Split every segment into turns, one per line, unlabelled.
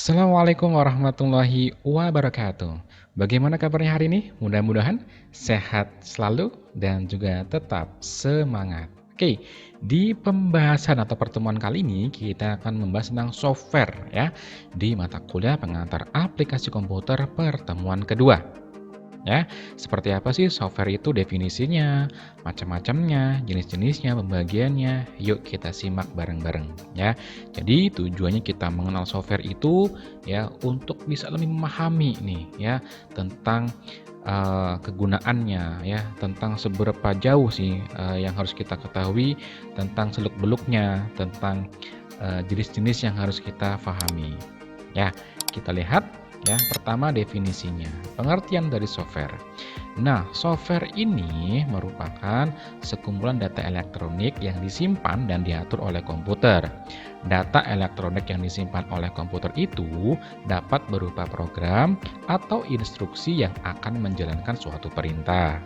Assalamualaikum warahmatullahi wabarakatuh. Bagaimana kabarnya hari ini? Mudah-mudahan sehat selalu dan juga tetap semangat. Oke, di pembahasan atau pertemuan kali ini kita akan membahas tentang software ya di mata kuliah pengantar aplikasi komputer pertemuan kedua. Ya, seperti apa sih software itu definisinya, macam-macamnya, jenis-jenisnya, pembagiannya. Yuk kita simak bareng-bareng ya. Jadi tujuannya kita mengenal software itu ya untuk bisa lebih memahami nih ya tentang kegunaannya ya, tentang seberapa jauh sih yang harus kita ketahui tentang seluk-beluknya, tentang jenis-jenis yang harus kita pahami. Ya, kita lihat ya, pertama definisinya, pengertian dari software. Nah, software ini merupakan sekumpulan data elektronik yang disimpan dan diatur oleh komputer. Data elektronik yang disimpan oleh komputer itu dapat berupa program atau instruksi yang akan menjalankan suatu perintah.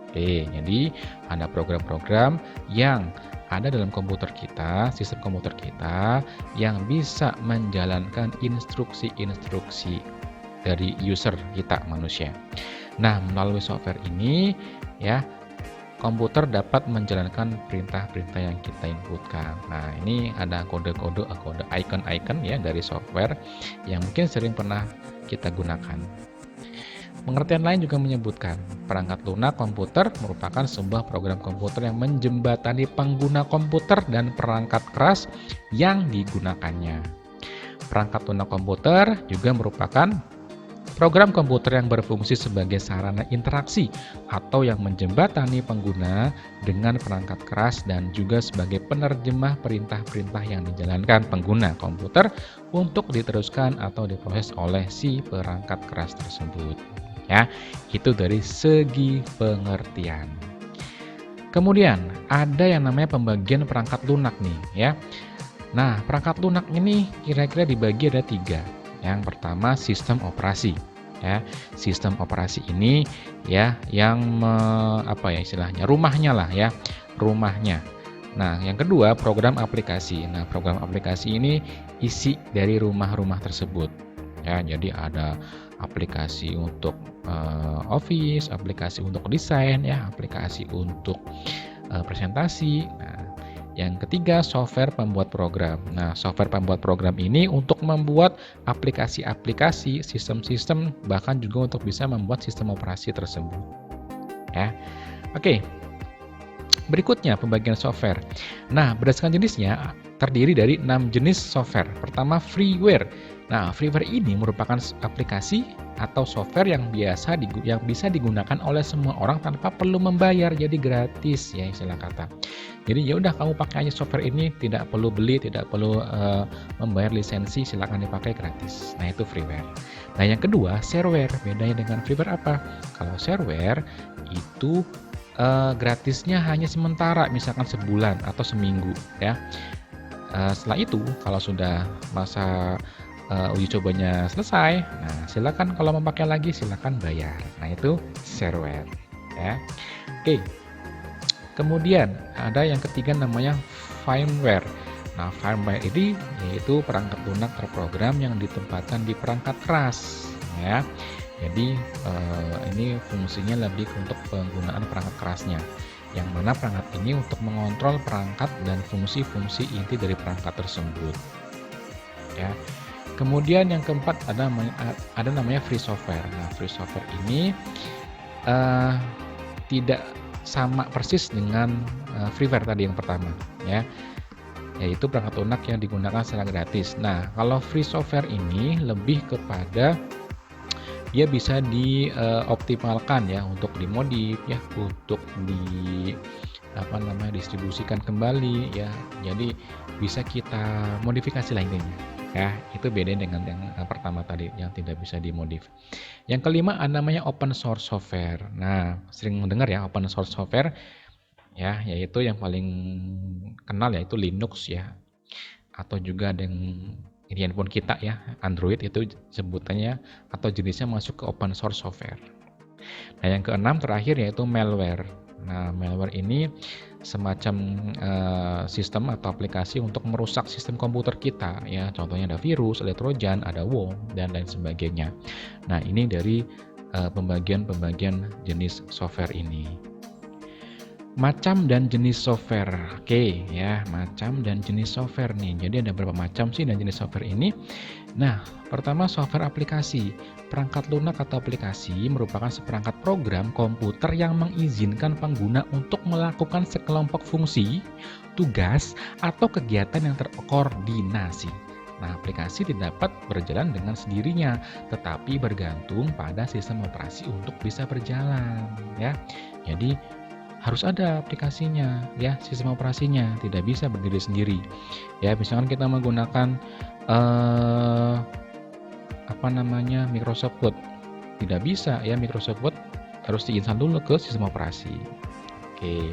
Oke, jadi ada program-program yang ada dalam komputer kita, sistem komputer kita, yang bisa menjalankan instruksi-instruksi dari user kita, manusia. Nah, melalui software ini, ya, komputer dapat menjalankan perintah-perintah yang kita inputkan. Nah, ini ada kode-kode, kode icon-icon ya dari software yang mungkin sering pernah kita gunakan. Pengertian lain juga menyebutkan, perangkat lunak komputer merupakan sebuah program komputer yang menjembatani pengguna komputer dan perangkat keras yang digunakannya. Perangkat lunak komputer juga merupakan program komputer yang berfungsi sebagai sarana interaksi atau yang menjembatani pengguna dengan perangkat keras dan juga sebagai penerjemah perintah-perintah yang dijalankan pengguna komputer untuk diteruskan atau diproses oleh si perangkat keras tersebut. Ya, itu dari segi pengertian. Kemudian ada yang namanya pembagian perangkat lunak nih ya. Nah, perangkat lunak ini kira-kira dibagi ada 3. Yang pertama sistem operasi ya. Sistem operasi ini ya yang istilahnya rumahnya lah ya, rumahnya. Nah, yang kedua program aplikasi. Nah, program aplikasi ini isi dari rumah-rumah tersebut. Ya, jadi ada aplikasi untuk Office, aplikasi untuk desain ya, aplikasi untuk presentasi. Nah, yang ketiga software pembuat program. Nah, software pembuat program ini untuk membuat aplikasi-aplikasi, sistem-sistem, bahkan juga untuk bisa membuat sistem operasi tersebut. Ya. Oke. Berikutnya pembagian software. Nah, berdasarkan jenisnya terdiri dari 6 jenis software. Pertama, freeware. Nah, freeware ini merupakan aplikasi atau software yang bisa digunakan oleh semua orang tanpa perlu membayar, jadi gratis ya istilah kata. Jadi ya udah kamu pakai aja software ini, tidak perlu beli, tidak perlu membayar lisensi, silakan dipakai gratis. Nah, itu freeware. Nah, yang kedua, shareware. Bedanya dengan freeware apa? Kalau shareware itu gratisnya hanya sementara, misalkan sebulan atau seminggu ya. Setelah itu kalau sudah masa uji cobanya selesai, nah silakan kalau mau pakai lagi silakan bayar. Nah, itu shareware ya. Oke. Kemudian ada yang ketiga namanya firmware. Nah, firmware ini yaitu perangkat lunak terprogram yang ditempatkan di perangkat keras ya. Jadi ini fungsinya lebih untuk penggunaan perangkat kerasnya, yang mana perangkat ini untuk mengontrol perangkat dan fungsi-fungsi inti dari perangkat tersebut. Ya. Kemudian yang keempat ada namanya free software. Nah, free software ini tidak sama persis dengan freeware tadi yang pertama, ya, yaitu perangkat lunak yang digunakan secara gratis. Nah, kalau free software ini lebih kepada dia bisa dioptimalkan ya untuk dimodif ya, untuk distribusikan kembali ya. Jadi bisa kita modifikasi lah intinya. Ya, itu beda dengan yang pertama tadi yang tidak bisa dimodif. Yang kelima ada namanya open source software. Nah, sering mendengar ya open source software ya, yaitu yang paling kenal yaitu Linux ya. Atau juga ada yang di handphone kita ya, Android itu sebutannya atau jenisnya masuk ke open source software. Nah, yang keenam terakhir yaitu malware. Nah, malware ini semacam sistem atau aplikasi untuk merusak sistem komputer kita ya. Contohnya ada virus, ada trojan, ada worm dan lain sebagainya. Nah, ini dari pembagian-pembagian jenis software ini. Macam dan jenis software. Oke, ya, macam dan jenis software nih. Jadi ada berapa macam sih dan jenis software ini? Nah, pertama software aplikasi. Perangkat lunak atau aplikasi merupakan seperangkat program komputer yang mengizinkan pengguna untuk melakukan sekelompok fungsi, tugas, atau kegiatan yang terkoordinasi. Nah, aplikasi tidak dapat berjalan dengan sendirinya, tetapi bergantung pada sistem operasi untuk bisa berjalan, ya. Jadi harus ada aplikasinya, ya, sistem operasinya, tidak bisa berdiri sendiri. Ya, misalkan kita menggunakan Microsoft Word, tidak bisa ya Microsoft Word, harus diinstal dulu ke sistem operasi. Oke.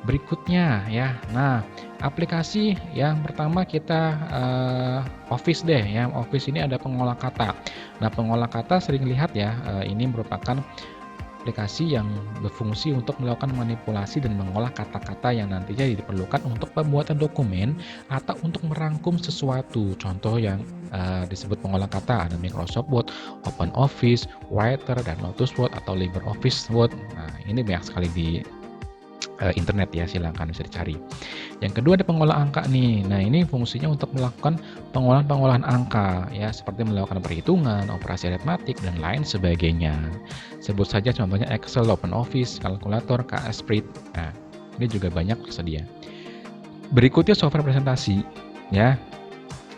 Berikutnya ya. Nah, aplikasi yang pertama kita Office deh ya. Office ini ada pengolah kata. Nah, pengolah kata sering lihat ya, ini merupakan aplikasi yang berfungsi untuk melakukan manipulasi dan mengolah kata-kata yang nantinya diperlukan untuk pembuatan dokumen atau untuk merangkum sesuatu. Contoh yang disebut pengolah kata ada Microsoft Word, OpenOffice, Writer, dan Lotus Word atau LibreOffice Word. Nah, ini banyak sekali di internet ya, silahkan bisa dicari. Yang kedua ada pengolah angka nih. Nah, ini fungsinya untuk melakukan pengolahan angka ya, seperti melakukan perhitungan, operasi aritmatik dan lain sebagainya. Sebut saja contohnya Excel, OpenOffice, kalkulator, KS Spread. Nah, ini juga banyak tersedia. Berikutnya software presentasi ya.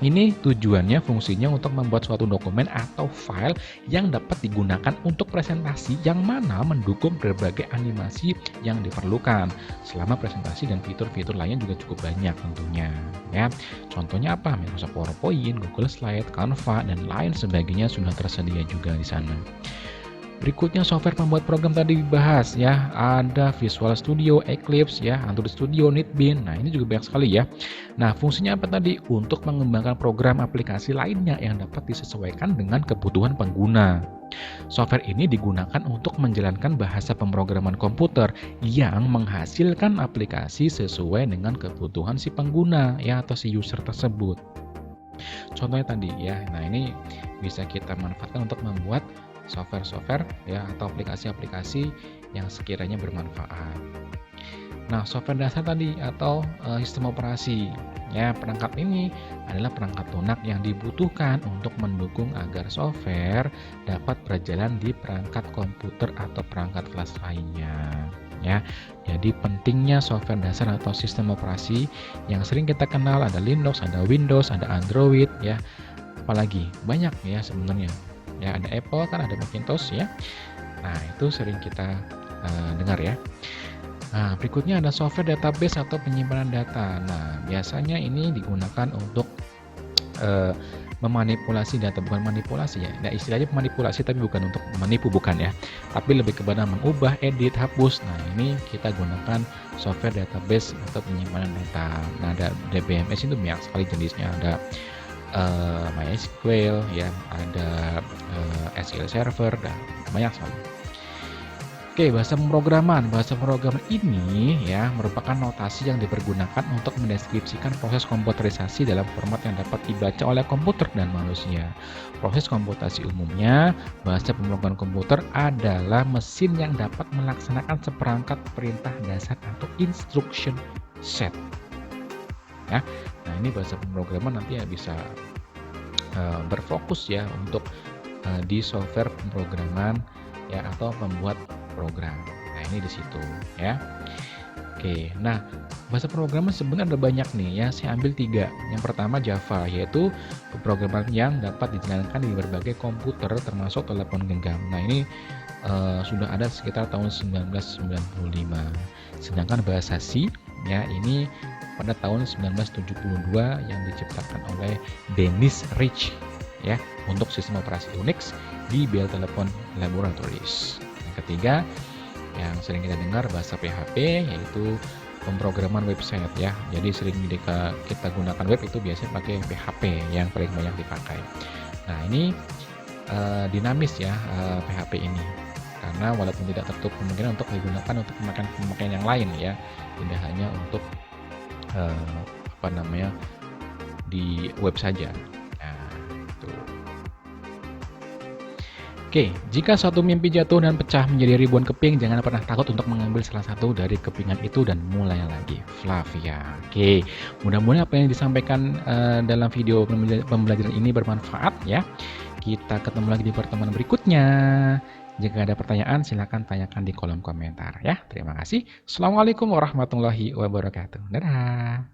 Ini tujuannya fungsinya untuk membuat suatu dokumen atau file yang dapat digunakan untuk presentasi yang mana mendukung berbagai animasi yang diperlukan. Selama presentasi dan fitur-fitur lainnya juga cukup banyak tentunya ya. Contohnya apa? Microsoft PowerPoint, Google Slide, Canva dan lain sebagainya sudah tersedia juga di sana. Berikutnya software pembuat program tadi dibahas ya, ada Visual Studio, Eclipse ya, Android Studio, NetBeans. Nah, ini juga banyak sekali ya. Nah, fungsinya apa tadi? Untuk mengembangkan program aplikasi lainnya yang dapat disesuaikan dengan kebutuhan pengguna. Software ini digunakan untuk menjalankan bahasa pemrograman komputer yang menghasilkan aplikasi sesuai dengan kebutuhan si pengguna ya, atau si user tersebut. Contohnya tadi ya. Nah, ini bisa kita manfaatkan untuk membuat software-software ya atau aplikasi-aplikasi yang sekiranya bermanfaat. Nah, software dasar tadi atau sistem operasi ya, perangkat ini adalah perangkat lunak yang dibutuhkan untuk mendukung agar software dapat berjalan di perangkat komputer atau perangkat kelas lainnya ya. Jadi pentingnya software dasar atau sistem operasi yang sering kita kenal ada Linux, ada Windows, ada Android ya. Apalagi banyak ya sebenarnya. Ya, ada Apple kan, ada Macintosh ya. Nah, itu sering kita dengar ya. Nah, berikutnya ada software database atau penyimpanan data. Nah, biasanya ini digunakan untuk memanipulasi data, bukan manipulasi ya. Nah, istilahnya manipulasi tapi bukan untuk menipu, bukan ya. Tapi lebih kepada mengubah, edit, hapus. Nah, ini kita gunakan software database atau penyimpanan data. Nah, ada DBMS itu banyak sekali jenisnya. Ada MySQL ya, ada SQL Server dan banyak sekali. Oke, bahasa pemrograman. Bahasa pemrograman ini ya merupakan notasi yang dipergunakan untuk mendeskripsikan proses komputerisasi dalam format yang dapat dibaca oleh komputer dan manusia. Proses komputasi umumnya, bahasa pemrograman komputer adalah mesin yang dapat melaksanakan seperangkat perintah dasar atau instruction set. Ya. Nah, ini bahasa pemrograman nanti ya bisa berfokus ya untuk di software pemrograman ya atau pembuat program. Nah, ini di situ ya. Oke, nah bahasa pemrograman sebenarnya ada banyak nih ya. Saya ambil 3. Yang pertama Java, yaitu pemrograman yang dapat dijalankan di berbagai komputer termasuk telepon genggam. Nah, ini sudah ada sekitar tahun 1995. Sedangkan bahasa C ya ini pada tahun 1972 yang diciptakan oleh Dennis Rich ya untuk sistem operasi Unix di Bell Telephone Laboratories. Yang ketiga yang sering kita dengar bahasa PHP yaitu pemrograman website ya. Jadi sering kita gunakan web itu biasanya pakai PHP yang paling banyak dipakai. Nah, ini dinamis ya PHP ini. karena walaupun tidak tertutup kemungkinan untuk digunakan untuk pemakaian yang lain ya, tidak hanya untuk di web saja. Nah, itu. Oke, jika suatu mimpi jatuh dan pecah menjadi ribuan keping, jangan pernah takut untuk mengambil salah satu dari kepingan itu dan mulai lagi. Flavia. Oke, mudah-mudahan apa yang disampaikan dalam video pembelajaran ini bermanfaat ya. Kita ketemu lagi di pertemuan berikutnya. Jika ada pertanyaan, silakan tanyakan di kolom komentar ya. Terima kasih. Assalamualaikum warahmatullahi wabarakatuh. Dadah.